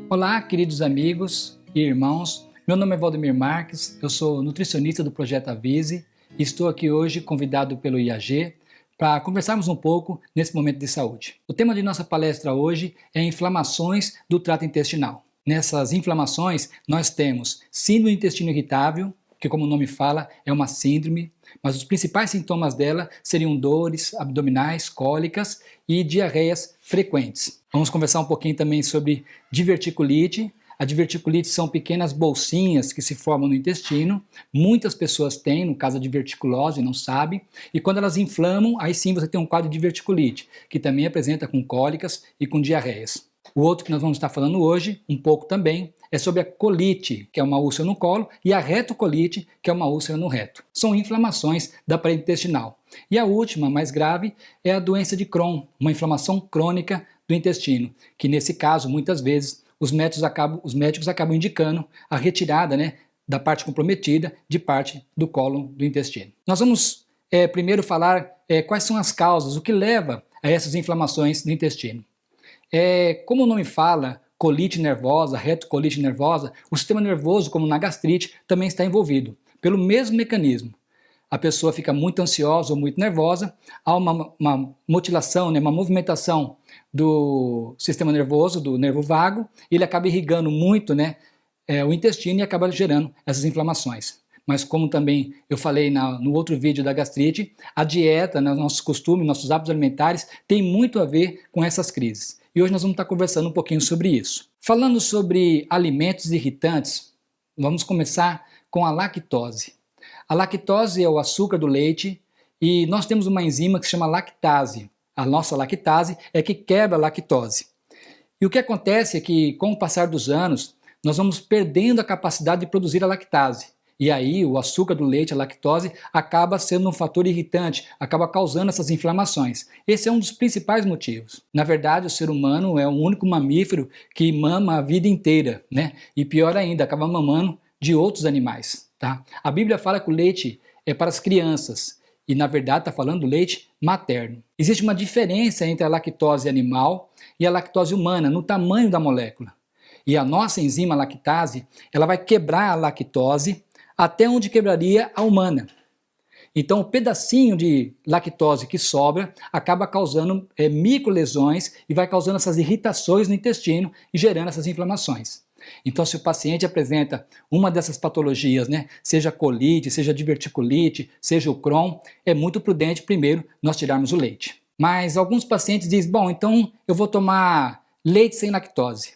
Olá, queridos amigos e irmãos, meu nome é Valdemir Marques, eu sou nutricionista do Projeto Avise e estou aqui hoje convidado pelo IAG para conversarmos um pouco nesse momento de saúde. O tema de nossa palestra hoje é inflamações do trato intestinal. Nessas inflamações nós temos síndrome do intestino irritável, que como o nome fala é uma síndrome, mas os principais sintomas dela seriam dores abdominais, cólicas e diarreias frequentes. Vamos conversar um pouquinho também sobre diverticulite. A diverticulite são pequenas bolsinhas que se formam no intestino. Muitas pessoas têm, no caso da diverticulose, não sabem. E quando elas inflamam, aí sim você tem um quadro de diverticulite, que também apresenta com cólicas e com diarreias. O outro que nós vamos estar falando hoje, um pouco também, é sobre a colite, que é uma úlcera no colo, e a retocolite, que é uma úlcera no reto. São inflamações da parede intestinal. E a última, mais grave, é a doença de Crohn, uma inflamação crônica do intestino, que nesse caso, muitas vezes, os médicos acabam indicando a retirada, da parte comprometida de parte do colo do intestino. Nós vamos primeiro falar quais são as causas, o que leva a essas inflamações do intestino. Como o nome fala, colite nervosa, retocolite nervosa, o sistema nervoso, como na gastrite, também está envolvido, pelo mesmo mecanismo. A pessoa fica muito ansiosa ou muito nervosa, há uma mutilação, uma movimentação do sistema nervoso, do nervo vago, e ele acaba irrigando muito o intestino e acaba gerando essas inflamações. Mas como também eu falei no outro vídeo da gastrite, a dieta, nossos costumes, nossos hábitos alimentares, tem muito a ver com essas crises. E hoje nós vamos estar conversando um pouquinho sobre isso. Falando sobre alimentos irritantes, vamos começar com a lactose. A lactose é o açúcar do leite e nós temos uma enzima que se chama lactase. A nossa lactase é que quebra a lactose. E o que acontece é que, com o passar dos anos, nós vamos perdendo a capacidade de produzir a lactase. E aí o açúcar do leite, a lactose, acaba sendo um fator irritante, acaba causando essas inflamações. Esse é um dos principais motivos. Na verdade, o ser humano é o único mamífero que mama a vida inteira, E pior ainda, acaba mamando de outros animais, tá? A Bíblia fala que o leite é para as crianças e, na verdade, está falando do leite materno. Existe uma diferença entre a lactose animal e a lactose humana no tamanho da molécula. E a nossa enzima lactase, ela vai quebrar a lactose até onde quebraria a humana. Então o pedacinho de lactose que sobra acaba causando microlesões e vai causando essas irritações no intestino e gerando essas inflamações. Então se o paciente apresenta uma dessas patologias, seja colite, seja diverticulite, seja o Crohn, é muito prudente primeiro nós tirarmos o leite. Mas alguns pacientes dizem, bom, então eu vou tomar leite sem lactose.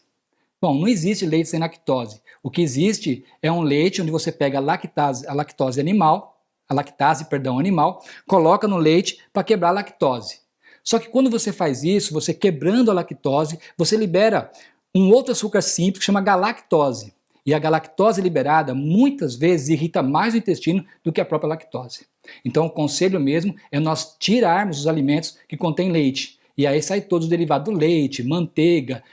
Bom, não existe leite sem lactose. O que existe é um leite onde você pega a lactase animal, coloca no leite para quebrar a lactose. Só que quando você faz isso, você quebrando a lactose, você libera um outro açúcar simples que chama galactose. E a galactose liberada muitas vezes irrita mais o intestino do que a própria lactose. Então o conselho mesmo é nós tirarmos os alimentos que contêm leite. E aí sai todos os derivados do leite, manteiga,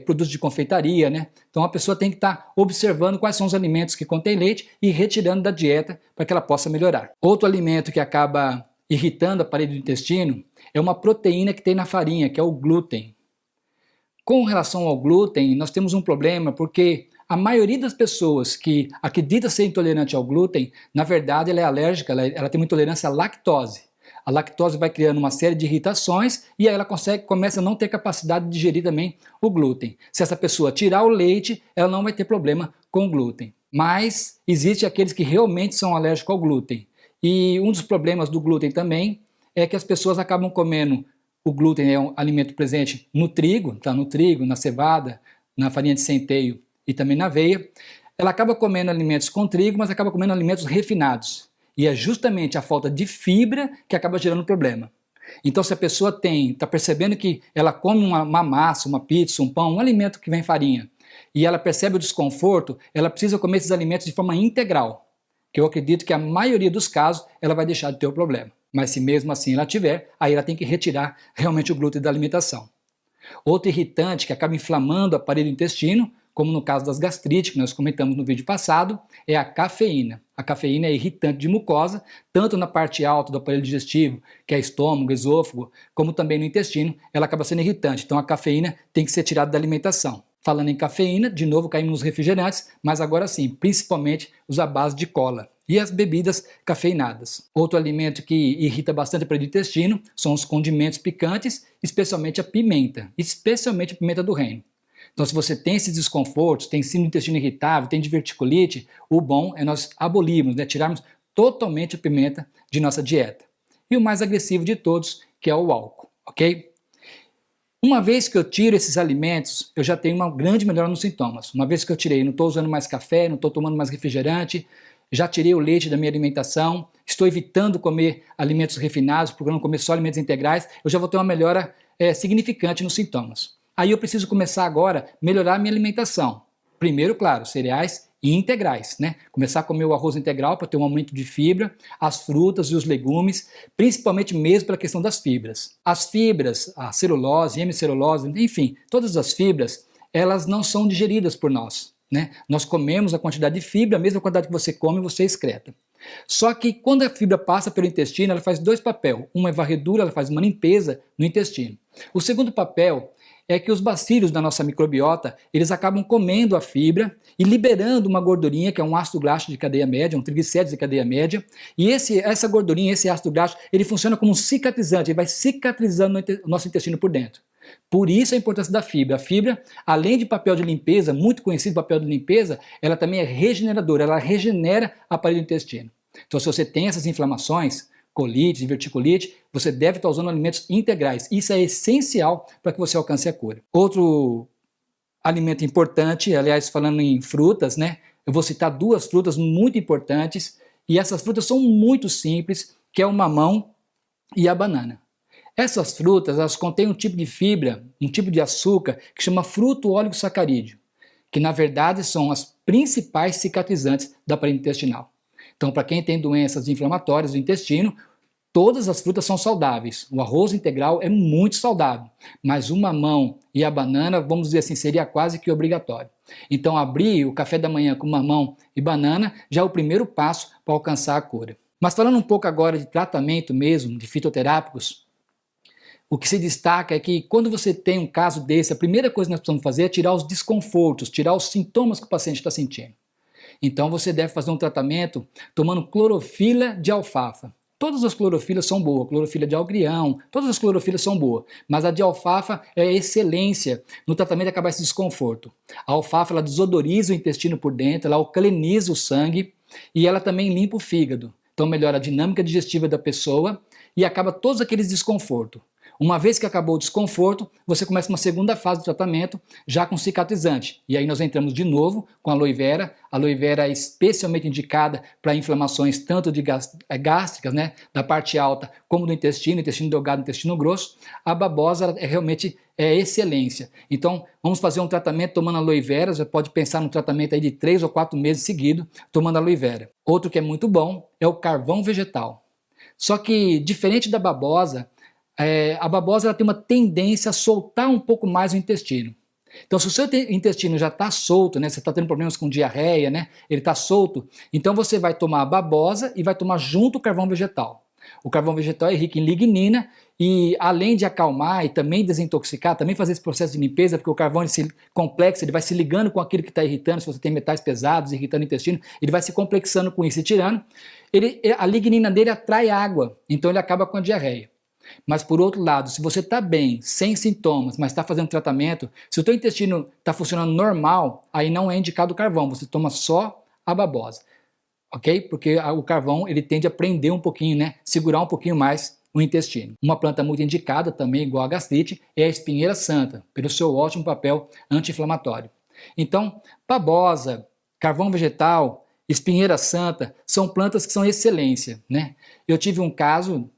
produtos de confeitaria, Então a pessoa tem que estar observando quais são os alimentos que contêm leite e retirando da dieta para que ela possa melhorar. Outro alimento que acaba irritando a parede do intestino é uma proteína que tem na farinha, que é o glúten. Com relação ao glúten, nós temos um problema porque a maioria das pessoas que acredita ser intolerante ao glúten, na verdade ela é alérgica, ela tem uma intolerância à lactose. A lactose vai criando uma série de irritações e aí ela começa a não ter capacidade de digerir também o glúten. Se essa pessoa tirar o leite, ela não vai ter problema com o glúten. Mas existem aqueles que realmente são alérgicos ao glúten. E um dos problemas do glúten também é que as pessoas acabam comendo. O glúten é um alimento presente no trigo, na cevada, na farinha de centeio e também na aveia. Ela acaba comendo alimentos com trigo, mas acaba comendo alimentos refinados. E é justamente a falta de fibra que acaba gerando problema. Então se a pessoa está percebendo que ela come uma massa, uma pizza, um pão, um alimento que vem farinha, e ela percebe o desconforto, ela precisa comer esses alimentos de forma integral, que eu acredito que a maioria dos casos ela vai deixar de ter o problema. Mas se mesmo assim ela tiver, aí ela tem que retirar realmente o glúten da alimentação. Outro irritante que acaba inflamando o aparelho intestino, como no caso das gastrites, que nós comentamos no vídeo passado, é a cafeína. A cafeína é irritante de mucosa, tanto na parte alta do aparelho digestivo, que é estômago, esôfago, como também no intestino, ela acaba sendo irritante. Então a cafeína tem que ser tirada da alimentação. Falando em cafeína, de novo caímos nos refrigerantes, mas agora sim, principalmente os à base de cola. E as bebidas cafeinadas. Outro alimento que irrita bastante o aparelho intestino são os condimentos picantes, especialmente a pimenta do reino. Então, se você tem esses desconfortos, tem síndrome do intestino irritável, tem diverticulite, o bom é nós abolirmos, tirarmos totalmente a pimenta de nossa dieta. E o mais agressivo de todos, que é o álcool, ok? Uma vez que eu tiro esses alimentos, eu já tenho uma grande melhora nos sintomas. Uma vez que eu tirei, não estou usando mais café, não estou tomando mais refrigerante, já tirei o leite da minha alimentação, estou evitando comer alimentos refinados, procurando comer só alimentos integrais, eu já vou ter uma melhora significante nos sintomas. Aí eu preciso começar agora a melhorar a minha alimentação. Primeiro, claro, cereais e integrais, né? Começar a comer o arroz integral para ter um aumento de fibra, as frutas e os legumes, principalmente mesmo pela questão das fibras. As fibras, a celulose, hemicelulose, enfim, todas as fibras, elas não são digeridas por nós, né? Nós comemos a quantidade de fibra, a mesma quantidade que você come, você excreta. Só que quando a fibra passa pelo intestino, ela faz dois papéis. Uma é varredura, ela faz uma limpeza no intestino. O segundo papel é que os bacilos da nossa microbiota, eles acabam comendo a fibra e liberando uma gordurinha, que é um ácido graxo de cadeia média, um triglicérides de cadeia média, e essa gordurinha, esse ácido graxo, ele funciona como um cicatrizante, ele vai cicatrizando o nosso intestino por dentro. Por isso a importância da fibra. A fibra, além de papel de limpeza, muito conhecido papel de limpeza, ela também é regeneradora, ela regenera o aparelho intestino. Então, se você tem essas inflamações, colite, diverticulite, você deve estar usando alimentos integrais. Isso é essencial para que você alcance a cura. Outro alimento importante, aliás, falando em frutas, né? Eu vou citar duas frutas muito importantes, e essas frutas são muito simples, que é o mamão e a banana. Essas frutas, elas contêm um tipo de fibra, um tipo de açúcar, que chama fruto-óligo-sacarídeo, que na verdade são as principais cicatrizantes do aparelho intestinal. Então, para quem tem doenças inflamatórias do intestino, todas as frutas são saudáveis. O arroz integral é muito saudável, mas o mamão e a banana, vamos dizer assim, seria quase que obrigatório. Então, abrir o café da manhã com mamão e banana já é o primeiro passo para alcançar a cura. Mas falando um pouco agora de tratamento mesmo, de fitoterápicos, o que se destaca é que quando você tem um caso desse, a primeira coisa que nós precisamos fazer é tirar os desconfortos, tirar os sintomas que o paciente está sentindo. Então você deve fazer um tratamento tomando clorofila de alfafa. Todas as clorofilas são boas, clorofila de agrião, todas as clorofilas são boas, mas a de alfafa é excelência no tratamento de acabar esse desconforto. A alfafa ela desodoriza o intestino por dentro, ela alcaliniza o sangue e ela também limpa o fígado. Então melhora a dinâmica digestiva da pessoa e acaba todos aqueles desconfortos. Uma vez que acabou o desconforto, você começa uma segunda fase do tratamento, já com cicatrizante. E aí nós entramos de novo com a aloe vera. A aloe vera é especialmente indicada para inflamações tanto de gástricas, né, da parte alta, como do intestino delgado, intestino grosso. A babosa realmente é excelência. Então, vamos fazer um tratamento tomando aloe vera. Você pode pensar no tratamento aí de 3 ou 4 meses seguidos tomando aloe vera. Outro que é muito bom é o carvão vegetal. Só que, diferente da babosa, a babosa ela tem uma tendência a soltar um pouco mais o intestino. Então, se o seu intestino já está solto, né, você está tendo problemas com diarreia, né, ele está solto, então você vai tomar a babosa e vai tomar junto o carvão vegetal. O carvão vegetal é rico em lignina e, além de acalmar e também desintoxicar, também fazer esse processo de limpeza, porque o carvão complexo, ele vai se ligando com aquilo que está irritando, se você tem metais pesados irritando o intestino, ele vai se complexando com isso e tirando. A lignina dele atrai água, então ele acaba com a diarreia. Mas por outro lado, se você está bem, sem sintomas, mas está fazendo tratamento, se o teu intestino está funcionando normal, aí não é indicado o carvão, você toma só a babosa, ok? Porque o carvão ele tende a prender um pouquinho, né? Segurar um pouquinho mais o intestino. Uma planta muito indicada também, igual a gastrite, é a espinheira santa, pelo seu ótimo papel anti-inflamatório. Então, babosa, carvão vegetal, espinheira santa, são plantas que são excelência, né? Eu tive um caso...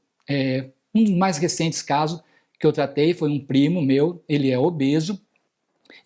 Um dos mais recentes casos que eu tratei foi um primo meu, ele é obeso,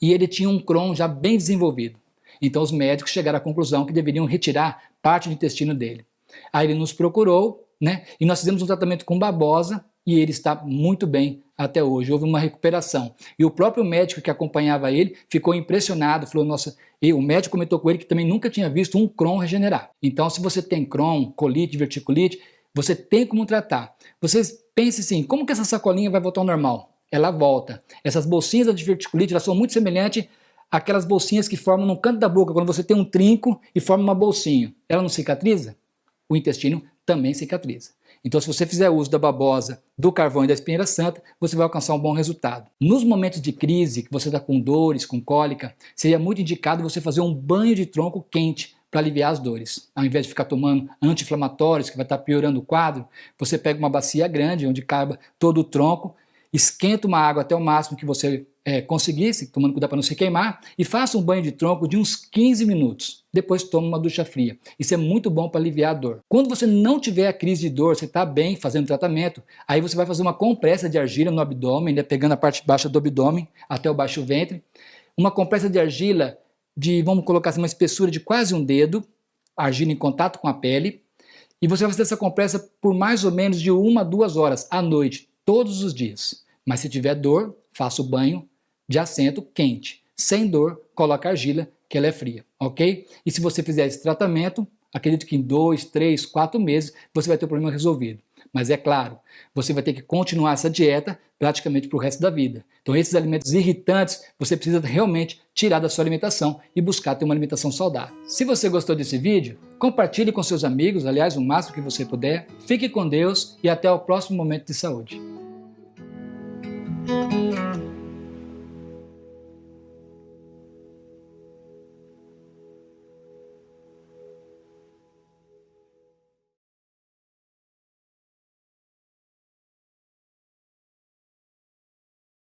e ele tinha um Crohn já bem desenvolvido. Então os médicos chegaram à conclusão que deveriam retirar parte do intestino dele. Aí ele nos procurou, né? E nós fizemos um tratamento com babosa e ele está muito bem até hoje. Houve uma recuperação. E o próprio médico que acompanhava ele ficou impressionado, falou, nossa, e o médico comentou com ele que também nunca tinha visto um Crohn regenerar. Então, se você tem Crohn, colite, diverticulite, você tem como tratar. Vocês pensem assim, como que essa sacolinha vai voltar ao normal? Ela volta. Essas bolsinhas da diverticulite, elas são muito semelhantes àquelas bolsinhas que formam no canto da boca, quando você tem um trinco e forma uma bolsinha. Ela não cicatriza? O intestino também cicatriza. Então, se você fizer uso da babosa, do carvão e da espinheira santa, você vai alcançar um bom resultado. Nos momentos de crise, que você está com dores, com cólica, seria muito indicado você fazer um banho de tronco quente para aliviar as dores. Ao invés de ficar tomando anti-inflamatórios, que vai estar piorando o quadro, você pega uma bacia grande, onde caiba todo o tronco, esquenta uma água até o máximo que você conseguisse, tomando cuidado para não se queimar, e faça um banho de tronco de uns 15 minutos. Depois toma uma ducha fria. Isso é muito bom para aliviar a dor. Quando você não tiver a crise de dor, você está bem fazendo tratamento, aí você vai fazer uma compressa de argila no abdômen, né, pegando a parte baixa do abdômen até o baixo ventre. Uma compressa de argila de, vamos colocar assim, uma espessura de quase um dedo, argila em contato com a pele, e você vai fazer essa compressa por mais ou menos de 1 a 2 horas à noite, todos os dias. Mas se tiver dor, faça o banho de assento quente. Sem dor, coloca argila, que ela é fria, ok? E se você fizer esse tratamento, acredito que em 2, 3, 4 meses você vai ter o problema resolvido. Mas é claro, você vai ter que continuar essa dieta praticamente para o resto da vida. Então esses alimentos irritantes, você precisa realmente tirar da sua alimentação e buscar ter uma alimentação saudável. Se você gostou desse vídeo, compartilhe com seus amigos, aliás, o máximo que você puder. Fique com Deus e até o próximo momento de saúde.